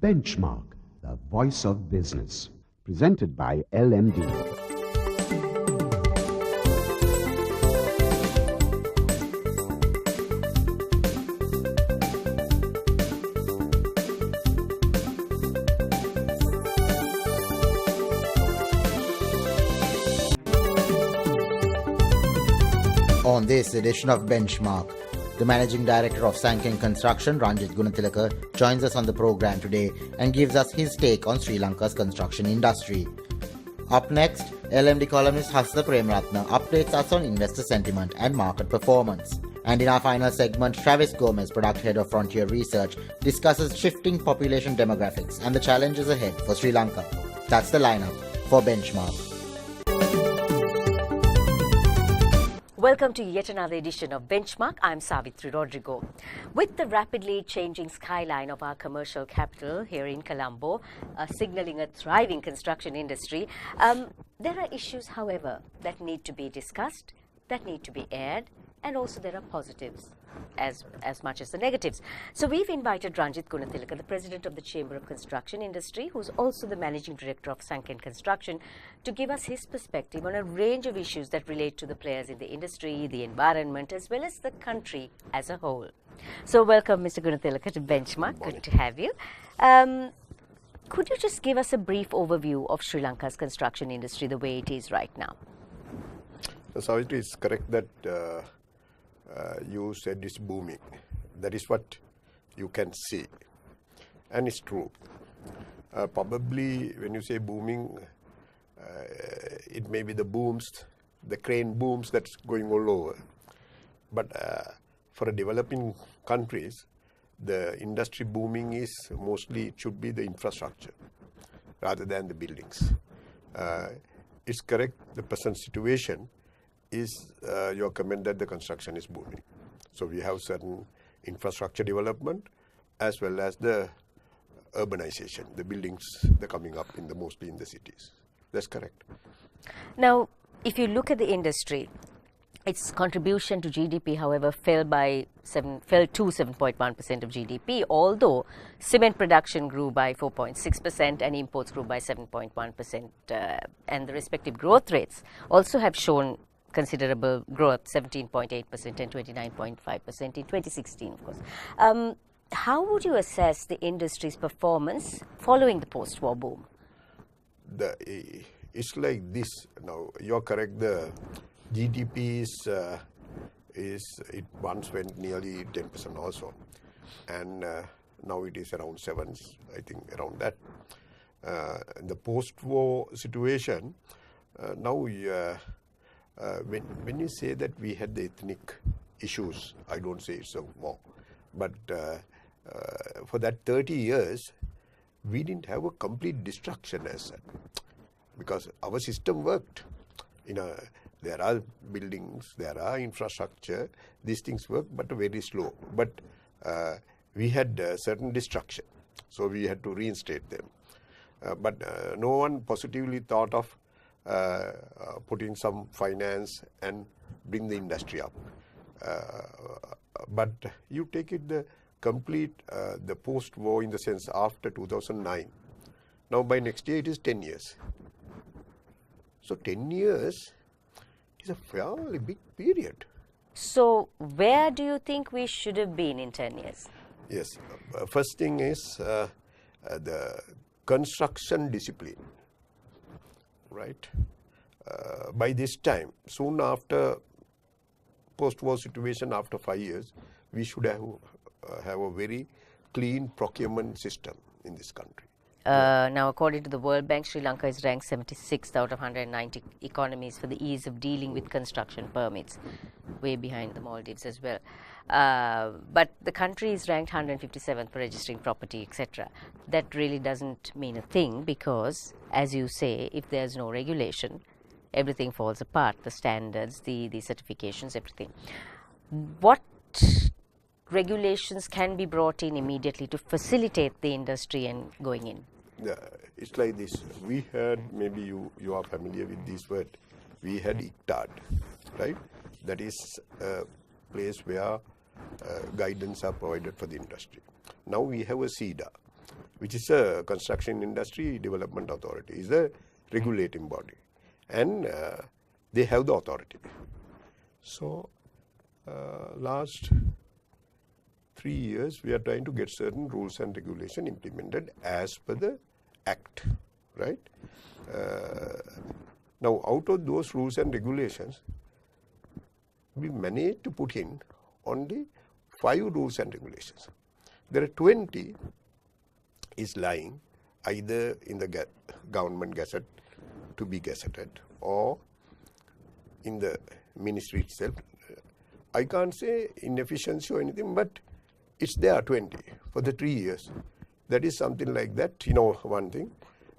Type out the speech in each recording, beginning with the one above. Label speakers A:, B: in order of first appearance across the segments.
A: Benchmark, the voice of business. Presented by LMD.
B: On this edition of Benchmark, the Managing Director of Sanken Construction, Ranjith Gunatilleke, joins us on the program today and gives us his take on Sri Lanka's construction industry. Up next, LMD columnist Hasla Premratna updates us on investor sentiment and market performance. And in our final segment, Travis Gomez, Product Head of Frontier Research, discusses shifting population demographics and the challenges ahead for Sri Lanka. That's the lineup for Benchmark.
C: Welcome to yet another edition of Benchmark. I'm Savitri Rodrigo. With the rapidly changing skyline of our commercial capital here in Colombo, signaling a thriving construction industry, there are issues, however, that need to be discussed, that need to be aired, and also there are positives as much as the negatives. So we've invited Ranjith Gunatilleke, the President of the Chamber of Construction Industry, who's also the Managing Director of Sanken Construction, to give us his perspective on a range of issues that relate to the players in the industry, the environment, as well as the country as a whole. So welcome, Mr. Gunatilleke, to Benchmark. Good to have you. Could you just give us a brief overview of Sri Lanka's construction industry, the way it is right now?
D: Savitri, it's correct that you said it's booming. That is what you can see. And it's true. Probably when you say booming, it may be the booms, the crane booms that's going all over. But for developing countries, the industry booming is mostly, it should be the infrastructure rather than the buildings. It's correct, the present situation is your comment that the construction is booming. So we have certain infrastructure development as well as the urbanization, the buildings, they're coming up mostly in the cities. That's correct.
C: Now, if you look at the industry, its contribution to GDP, however, fell to 7.1% of GDP, although cement production grew by 4.6% and imports grew by 7.1%, and the respective growth rates also have shown considerable growth, 17.8% and 29.5% in 2016, of course. How would you assess the industry's performance following the post-war boom?
D: It's like this. Now, you're correct. The GDP it once went nearly 10% also, and now it is around 7, I think, around that. The post-war situation, now when you say that we had the ethnic issues, I don't say it's so more, but for that 30 years, we didn't have a complete destruction as such, because our system worked. There are buildings, there are infrastructure, these things work, but very slow. But we had certain destruction, so we had to reinstate them. But no one positively thought of putting some finance and bring the industry up. But you take it the complete, the post-war in the sense after 2009. Now by next year it is 10 years. So 10 years is a fairly big period.
C: So where do you think we should have been in 10 years?
D: Yes. First thing is the construction discipline. Right. By this time, soon after post-war situation, after 5 years, we should have a very clean procurement system in this country.
C: Now, according to the World Bank, Sri Lanka is ranked 76th out of 190 economies for the ease of dealing with construction permits, way behind the Maldives as well. But the country is ranked 157th for registering property, etc. That really doesn't mean a thing because, as you say, if there's no regulation, everything falls apart, the standards, the certifications, everything. What regulations can be brought in immediately to facilitate the industry and going in?
D: It's like this. We had, maybe you are familiar with this word, we had ICTAD, right? That is a place where guidance are provided for the industry. Now we have a CEDA, which is a construction industry development authority, is a regulating body, and they have the authority. So last 3 years we are trying to get certain rules and regulation implemented as per the act, right? Now out of those rules and regulations, we managed to put in only 5 rules and regulations. There are 20 is lying either in the government gazette to be gazetted or in the ministry itself. I can't say inefficiency or anything, but it's there 20 for the 3 years. That is something like that. You know, one thing,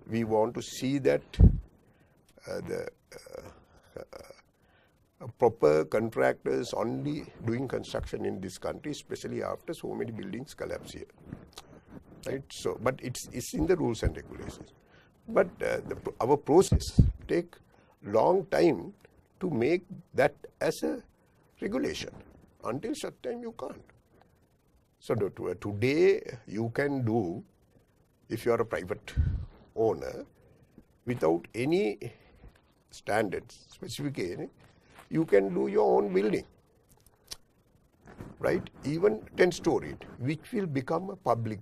D: we want to see that the proper contractors only doing construction in this country, especially after so many buildings collapse here. Right? So, but it's in the rules and regulations. But our process take long time to make that as a regulation. Until such time you can't. So today you can do, if you are a private owner, without any standards, specification, you can do your own building, right? Even 10-storied, which will become a public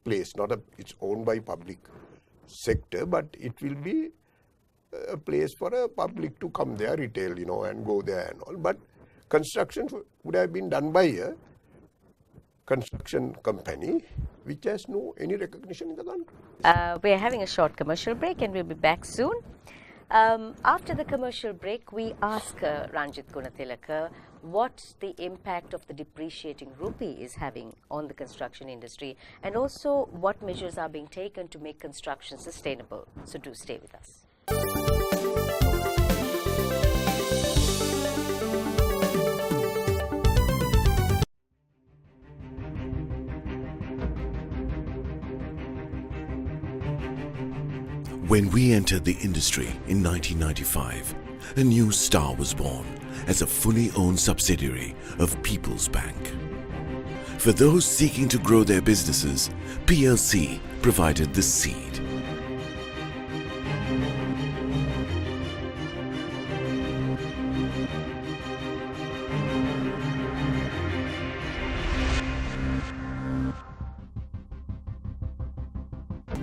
D: place, it's owned by public sector, but it will be a place for a public to come there, retail, and go there and all. But construction would have been done by a construction company which has no any recognition in the country.
C: We're having a short commercial break and we'll be back soon. After the commercial break, we ask Ranjith Gunatilleke what the impact of the depreciating rupee is having on the construction industry, and also what measures are being taken to make construction sustainable. So do stay with us.
E: When we entered the industry in 1995, a new star was born as a fully owned subsidiary of People's Bank. For those seeking to grow their businesses, PLC provided the seed.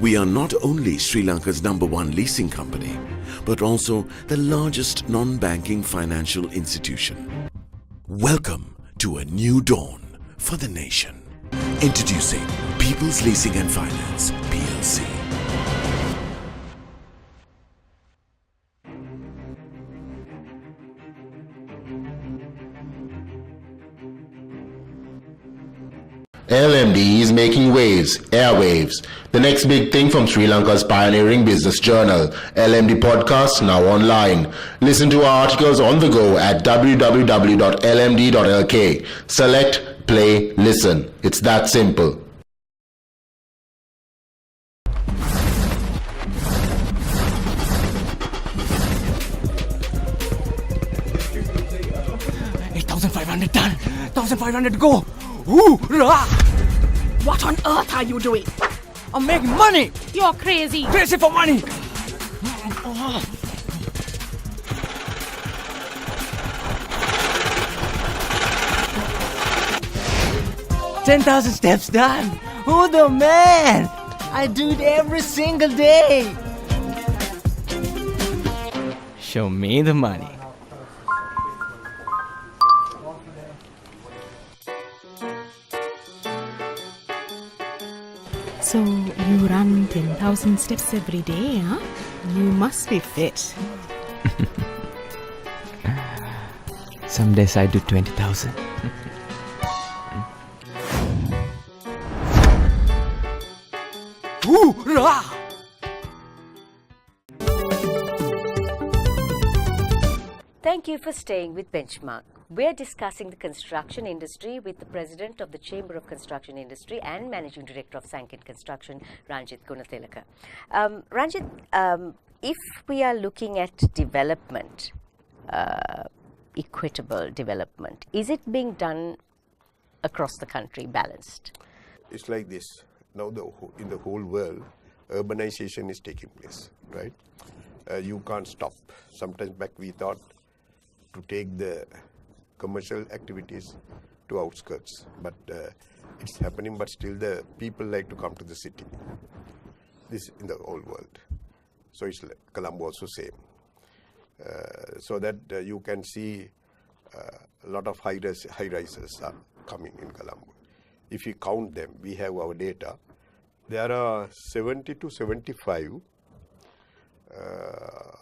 E: We are not only Sri Lanka's #1 leasing company, but also the largest non-banking financial institution. Welcome to a new dawn for the nation. Introducing People's Leasing and Finance, PLC.
F: LMD is making waves, airwaves. The next big thing from Sri Lanka's pioneering business journal, LMD Podcast, now online. Listen to our articles on the go at www.lmd.lk. Select, play, listen. It's that simple.
G: $8,500 done. 1,500 to go. Hoorah!
H: What on earth are you doing?
G: I'm making money.
H: You're crazy.
G: Crazy for money. 10,000 steps done. Who the man? I do it every single day. Show me the money.
H: So you run 10,000 steps every day, huh? You must be fit.
G: Some days I do 20,000. Hoorah!
C: Thank you for staying with Benchmark. We're discussing the construction industry with the President of the Chamber of Construction Industry and Managing Director of Sankin Construction, Ranjith Gunatilleke. Ranjith, if we are looking at development, equitable development, is it being done across the country balanced?
D: It's like this. now in the whole world, urbanization is taking place, right? You can't stop. Sometimes back we thought to take the commercial activities to outskirts, but it's happening, but still the people like to come to the city. This in the whole world. So it's Colombo also same. So that you can see a lot of high rises are coming in Colombo. If you count them, we have our data. There are 70 to 75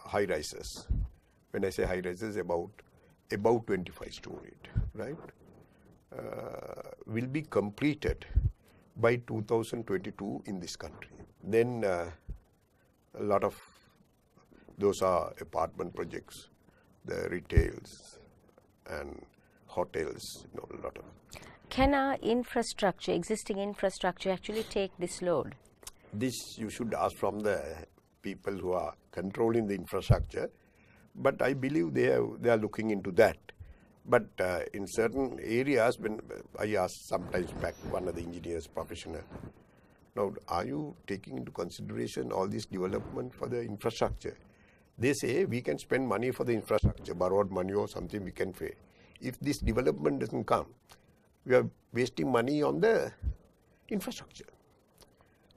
D: high rises. When I say high rises, about 25 stories, right? Will be completed by 2022 in this country. Then a lot of those are apartment projects, the retails and hotels, a lot of.
C: Can our existing infrastructure actually take this load?
D: This you should ask from the people who are controlling the infrastructure, but I believe they are looking into that. But in certain areas, when I asked sometimes back one of the engineers, professional, now are you taking into consideration all this development for the infrastructure? They say we can spend money for the infrastructure, borrowed money or something we can pay. If this development doesn't come, we are wasting money on the infrastructure.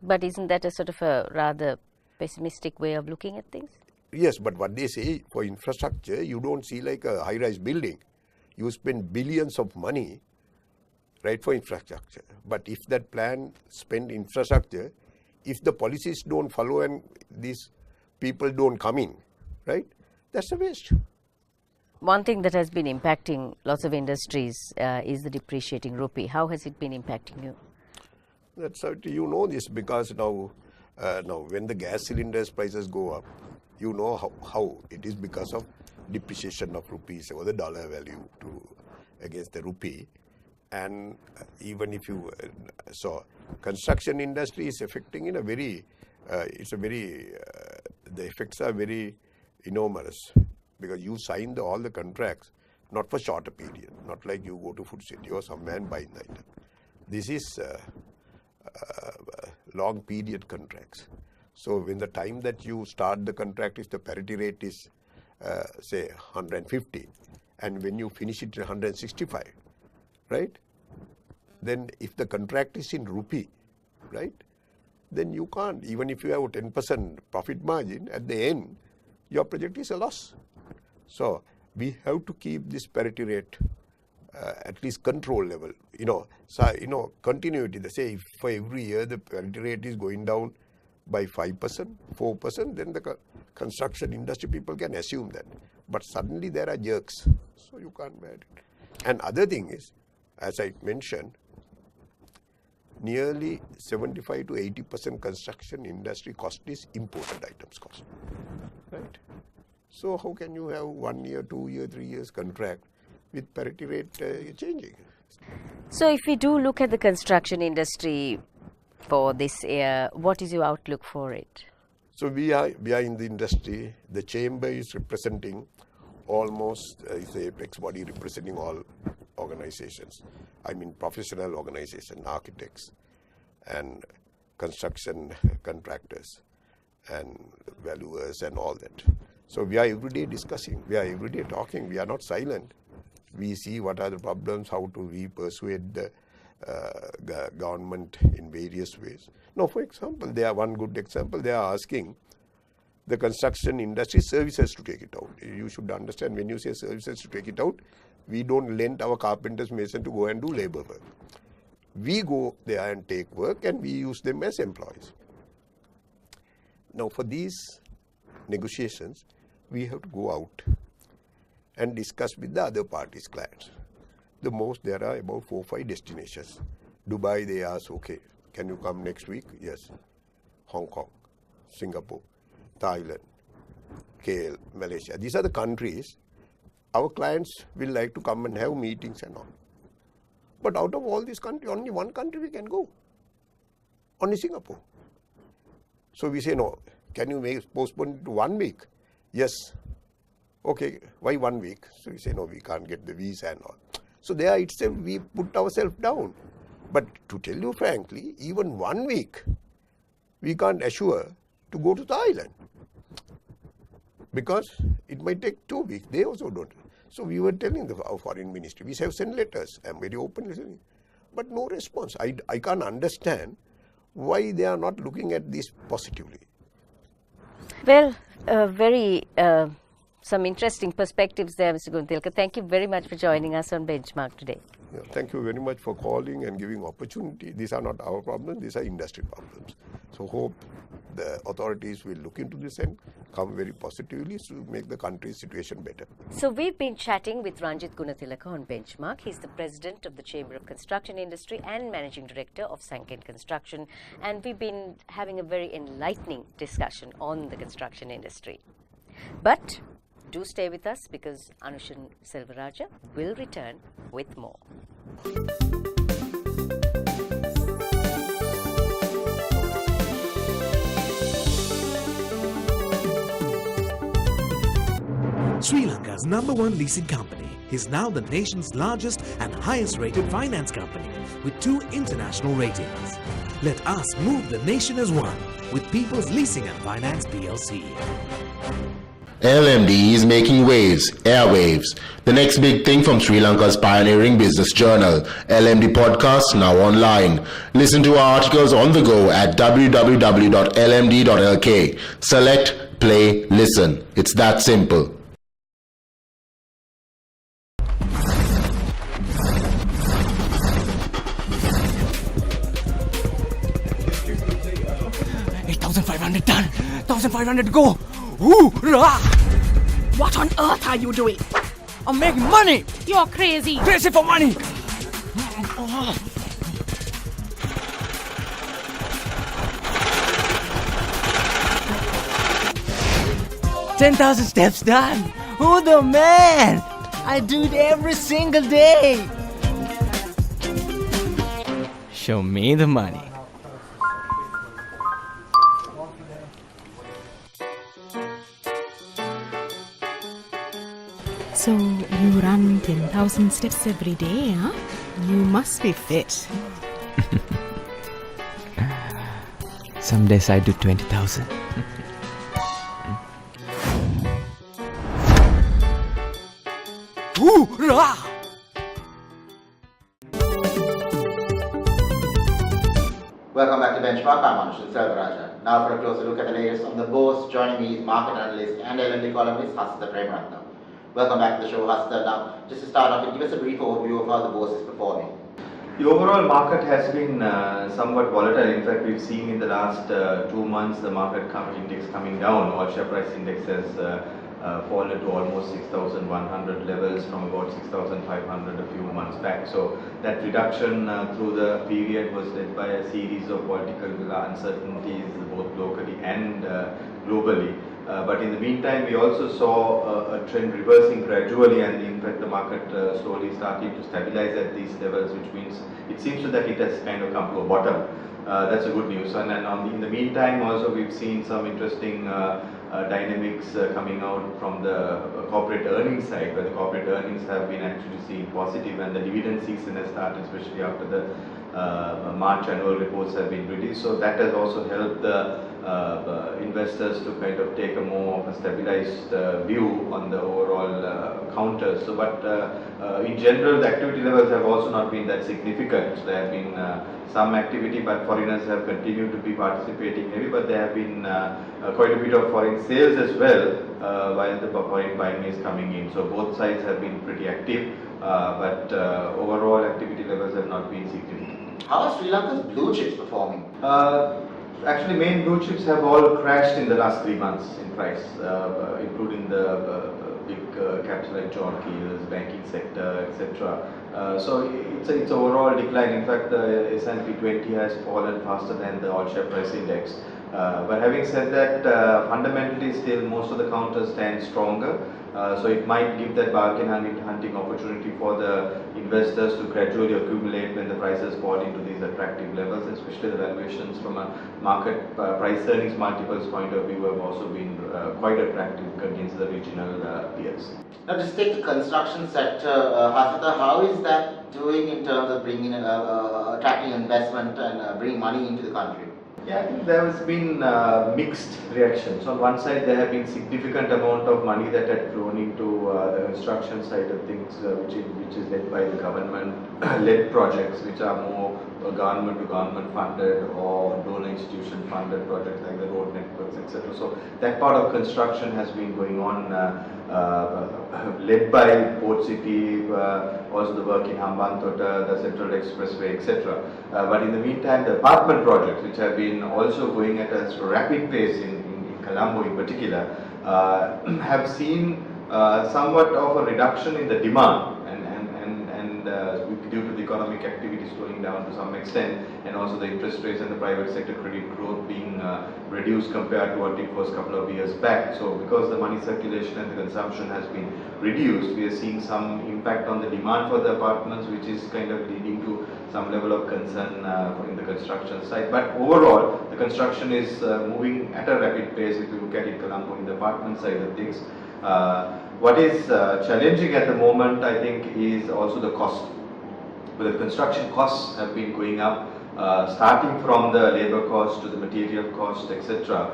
C: But isn't that a sort of a rather pessimistic way of looking at things?
D: Yes, but what they say for infrastructure, you don't see like a high-rise building. You spend billions of money, right, for infrastructure. But if that plan spend infrastructure, if the policies don't follow and these people don't come in, right, that's a waste.
C: One thing that has been impacting lots of industries is the depreciating rupee. How has it been impacting you?
D: That's how you know this, because now when the gas cylinders prices go up, you know how it is because of depreciation of rupees or the dollar value against the rupee. And even if you saw construction industry is affecting in a very the effects are very enormous, because you sign all the contracts not for shorter period, not like you go to Food City or somewhere and buy the item. This is long period contracts. So when the time that you start the contract, if the parity rate is say 150, and when you finish it at 165, right? Then if the contract is in rupee, right, then you can't, even if you have 10% profit margin, at the end, your project is a loss. So we have to keep this parity rate at least control level, continuity. They say if for every year the parity rate is going down by 5%, 4%, then the construction industry people can assume that. But suddenly there are jerks, so you can't bear it. And other thing is, as I mentioned, nearly 75 to 80% construction industry cost is imported items cost, right? So how can you have 1 year, 2 year, 3 years contract with parity rate changing?
C: So if we do look at the construction industry for this year, what is your outlook for it?
D: So we are in the industry. The chamber is representing almost, it's the apex body representing all organizations. I mean professional organizations, architects and construction contractors and valuers and all that. So we are every day discussing, we are every day talking, we are not silent. We see what are the problems, how to persuade the government in various ways. Now, for example, one good example, they are asking the construction industry services to take it out. You should understand, when you say services to take it out, we don't lend our carpenters, mason to go and do labor work. We go there and take work and we use them as employees. Now, for these negotiations, we have to go out and discuss with the other parties' clients. The most, there are about 4 or 5 destinations. Dubai, they ask, okay, can you come next week? Yes. Hong Kong, Singapore, Thailand, KL, Malaysia. These are the countries our clients will like to come and have meetings and all. But out of all these countries, only one country we can go. Only Singapore. So we say, no, can you postpone it to 1 week? Yes. Okay, why 1 week? So we say, no, we can't get the visa and all. So there itself we put ourselves down. But to tell you frankly, even 1 week, we can't assure to go to the island. Because it might take 2 weeks. They also don't. So we were telling our foreign ministry, we have sent letters. I'm very open listening. But no response. I can't understand why they are not looking at this positively.
C: Well, some interesting perspectives there, Mr. Gunatilleke. Thank you very much for joining us on Benchmark today.
D: Yeah, thank you very much for calling and giving opportunity. These are not our problems, these are industry problems. So hope the authorities will look into this and come very positively to make the country's situation better.
C: So we've been chatting with Ranjith Gunatilleke on Benchmark. He's the president of the Chamber of Construction Industry and managing director of Sanken Construction. And we've been having a very enlightening discussion on the construction industry. But do stay with us because Anushan Selvaraja will return with more.
I: Sri Lanka's #1 leasing company is now the nation's largest and highest rated finance company with 2 international ratings. Let us move the nation as one with People's Leasing and Finance PLC.
F: LMD is making waves, airwaves. The next big thing from Sri Lanka's pioneering business journal, LMD Podcast, now online. Listen to our articles on the go at www.lmd.lk. Select, play, listen. It's that simple.
G: Done. 1,500 go. Hoorah!
H: What on earth are you doing?
G: I'm making money.
H: You're crazy.
G: Crazy for money. 10,000 steps done. Who the man? I do it every single day. Show me the money.
H: So you run 10,000 steps every day, huh? You must be fit.
G: Some days I do 20,000. Hoorah!
B: Welcome back to Benchmark. I'm Anushan Selvaraja. Now for a closer look at the latest on the bourse, joining me is market analyst and LMD columnist Hasita Premaratnam. Welcome back to the show, Hasita. Now, just to start off, give us a brief overview of how the bourse is performing.
J: The overall market has been somewhat volatile. In fact, we've seen in the last 2 months the market index coming down. All share price index has fallen to almost 6,100 levels from about 6,500 a few months back. So that reduction through the period was led by a series of political uncertainties both locally and globally. But in the meantime, we also saw a trend reversing gradually, and in fact the market slowly starting to stabilize at these levels, which means it seems that it has kind of come to a bottom. That's a good news. And in the meantime also we've seen some interesting dynamics coming out from the corporate earnings side, where the corporate earnings have been actually seen positive, and the dividend season has started, especially after the March annual reports have been released. So that has also helped the investors to kind of take a more of a stabilized view on the overall counters. So, but in general, the activity levels have also not been that significant. There have been some activity, but foreigners have continued to be participating heavy, but there have been quite a bit of foreign sales as well, while the foreign buying is coming in. So both sides have been pretty active, but overall activity levels have not been significant.
B: How are Sri Lanka's blue chips performing?
J: Actually, main blue chips have all crashed in the last 3 months in price, including the big caps like John Keel's, banking sector, etc. So it's overall decline. In fact, the S&P 20 has fallen faster than the all share price index. But having said that, fundamentally still most of the counters stand stronger. So it might give that bargain hunting opportunity for the investors to gradually accumulate when the prices fall into these attractive levels, especially the valuations from a market price earnings multiples point of view have also been quite attractive against the regional peers.
B: Now, just take the construction sector, Hasita, how is that doing in terms of bringing, attracting investment and bringing money into the country?
J: Yeah, I think there has been mixed reactions. On one side, there have been significant amount of money that had flown into the construction side of things, which is led by the government-led projects, which are more government-to-government funded or donor institution funded projects like the road networks, etc. So that part of construction has been going on, led by Port City, also the work in Hambantota, the Central Expressway, etc. But in the meantime, the apartment projects, which have been also going at a rapid pace in Colombo in particular, have seen somewhat of a reduction in the demand due to the economic activity slowing down to some extent, and also the interest rates and the private sector credit growth being reduced compared to what it was a couple of years back. So because the money circulation and the consumption has been reduced, we are seeing some impact on the demand for the apartments, which is kind of leading to some level of concern in the construction side. But overall, the construction is moving at a rapid pace if you look at it Colombo in the apartment side of things. What is challenging at the moment, I think, is also the cost. But the construction costs have been going up, starting from the labor cost to the material cost, etc.,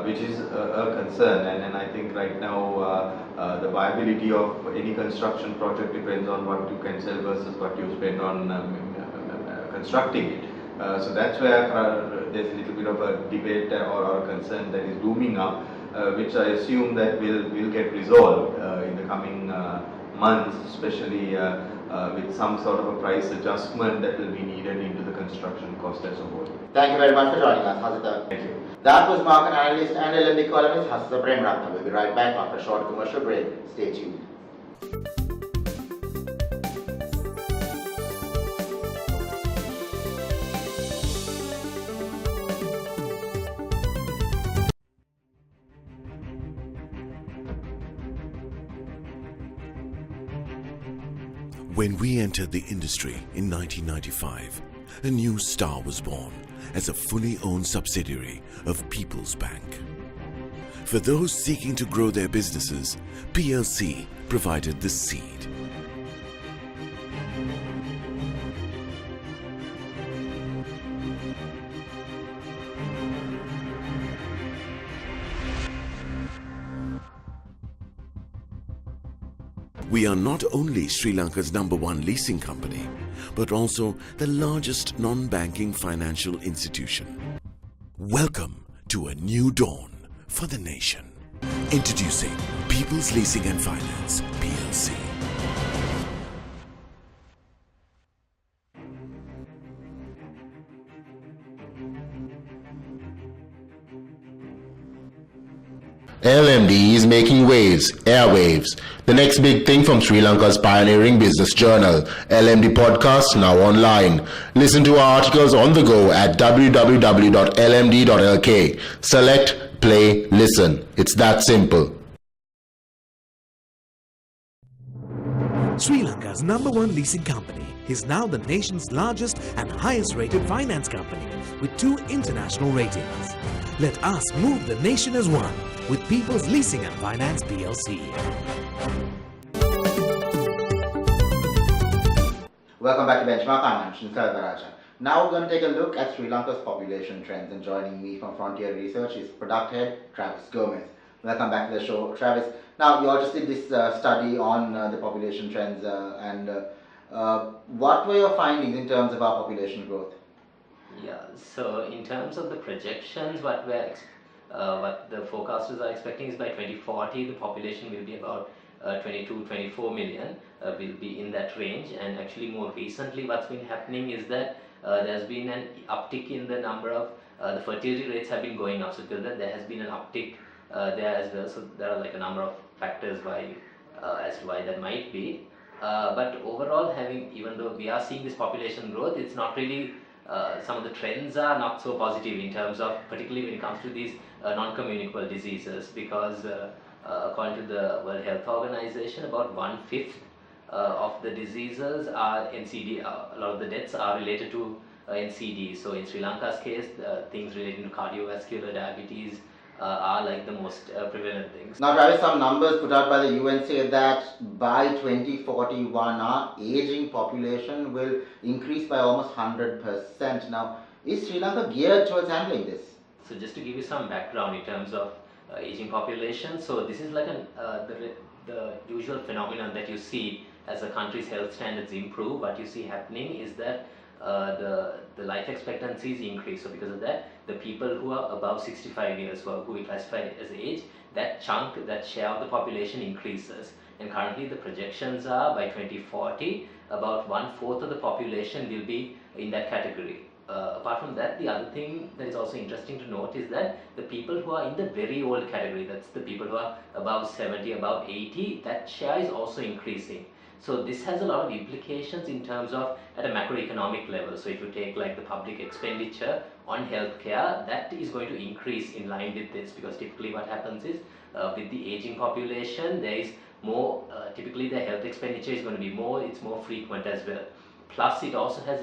J: which is a concern. And I think right now the viability of any construction project depends on what you can sell versus what you spend on constructing it. So that's where there's a little bit of a debate or a concern that is looming up, which I assume that will get resolved in the coming months, especially with some sort of a price adjustment that will be needed into the construction cost as a whole.
B: Thank you very much for joining us, Hasita.
J: Thank you.
B: That was market analyst and LMD columnist Hasita Premratna. We'll be right back after a short commercial break. Stay tuned.
E: When we entered the industry in 1995, a new star was born as a fully owned subsidiary of People's Bank. For those seeking to grow their businesses, PLC provided the seed. We are not only Sri Lanka's #1 leasing company, but also the largest non-banking financial institution. Welcome to a new dawn for the nation. Introducing People's Leasing and Finance, PLC.
F: LMD is making waves, airwaves. The next big thing from Sri Lanka's pioneering business journal, LMD Podcast, now online. Listen to our articles on the go at www.lmd.lk. Select, play, listen. It's that simple.
I: Sri Lanka's #1 leasing company is now the nation's largest and highest rated finance company with 2 international ratings. Let us move the nation as one with People's Leasing and Finance PLC.
B: Welcome back to Benchmark. I'm Anshin Sarvarajan. Now we're going to take a look at Sri Lanka's population trends, and joining me from Frontier Research is product head Travis Gomez. Welcome back to the show, Travis. Now you all just did this study on the population trends, and what were your findings in terms of our population growth?
K: Yeah, so in terms of the projections, what the forecasters are expecting is by 2040 the population will be about 22-24 million, will be in that range. And actually more recently what's been happening is that there's been an uptick in the number of the fertility rates have been going up, so there has been an uptick there as well. So there are like a number of factors as to why that might be, but overall, even though we are seeing this population growth, it's not really some of the trends are not so positive in terms of, particularly when it comes to these non-communicable diseases, because according to the World Health Organization, about 1/5 of the diseases are NCD. A lot of the deaths are related to NCD. So in Sri Lanka's case, things relating to cardiovascular diabetes are like the most prevalent things.
B: Now, Travis, some numbers put out by the UN say that by 2041, our aging population will increase by almost 100%. Now, is Sri Lanka geared towards handling this?
K: So just to give you some background in terms of aging population, so this is like the usual phenomenon that you see as a country's health standards improve. What you see happening is that the life expectancies increase. So because of that, the people who are above 65 years, who we classify as age, that chunk, that share of the population increases. And currently the projections are by 2040, about 1/4 of the population will be in that category. Apart from that, the other thing that is also interesting to note is that the people who are in the very old category, that's the people who are above 70, above 80, that share is also increasing. So this has a lot of implications in terms of at a macroeconomic level. So if you take like the public expenditure on healthcare, that is going to increase in line with this, because typically what happens is with the aging population, there is more, typically the health expenditure is going to be more, it's more frequent as well. Plus it also has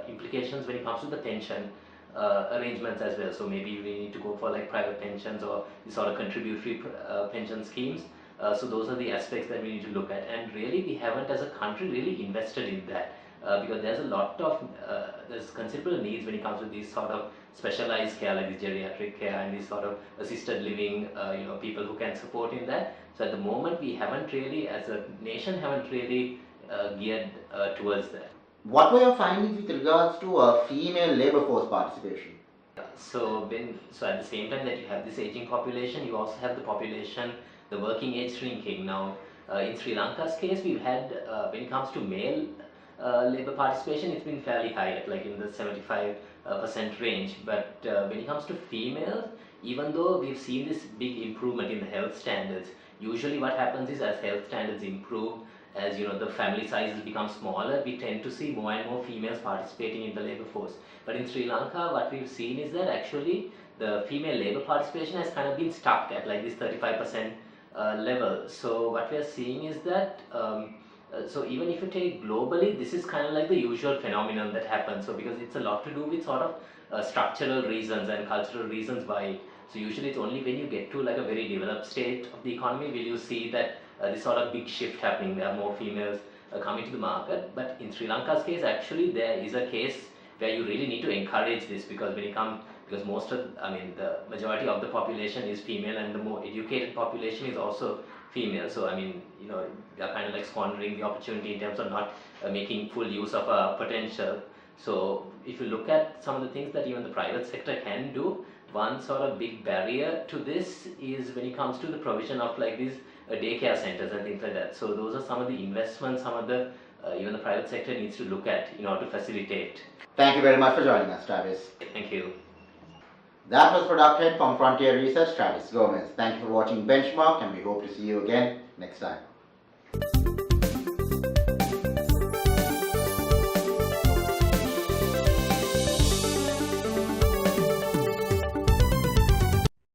K: implications when it comes to the pension arrangements as well. So maybe we need to go for like private pensions or sort of contributory pension schemes. So those are the aspects that we need to look at, and really we haven't as a country really invested in that because there's a lot of there's considerable needs when it comes to these sort of specialized care like this geriatric care and these sort of assisted living, people who can support in that. So at the moment we haven't really, as a nation, haven't really geared towards that.
B: What were your findings with regards to female labor force participation?
K: So at the same time that you have this aging population, you also have the population, the working age shrinking. Now, in Sri Lanka's case, we've had, when it comes to male labor participation, it's been fairly high, like in the 75% range. But when it comes to females, even though we've seen this big improvement in the health standards, usually what happens is as health standards improve, as the family sizes become smaller, we tend to see more and more females participating in the labor force. But in Sri Lanka, what we've seen is that actually the female labor participation has kind of been stuck at like this 35% level. So what we are seeing is that, so even if you take globally, this is kind of like the usual phenomenon that happens. So because it's a lot to do with sort of structural reasons and cultural reasons why. So usually it's only when you get to like a very developed state of the economy will you see that this sort of big shift happening. There are more females coming to the market. But in Sri Lanka's case, actually there is a case where you really need to encourage this, because when it comes, because most of, the majority of the population is female and the more educated population is also female. So we are kind of like squandering the opportunity in terms of not making full use of our potential. So if you look at some of the things that even the private sector can do, one sort of big barrier to this is when it comes to the provision of like these daycare centers and things like that. So those are some of the investments, some of the even the private sector needs to look at in order to facilitate.
B: Thank you very much for joining us, Travis.
K: Thank you.
B: That was product head from Frontier Research, Travis Gomez. Thank you for watching Benchmark, and we hope to see you again next time.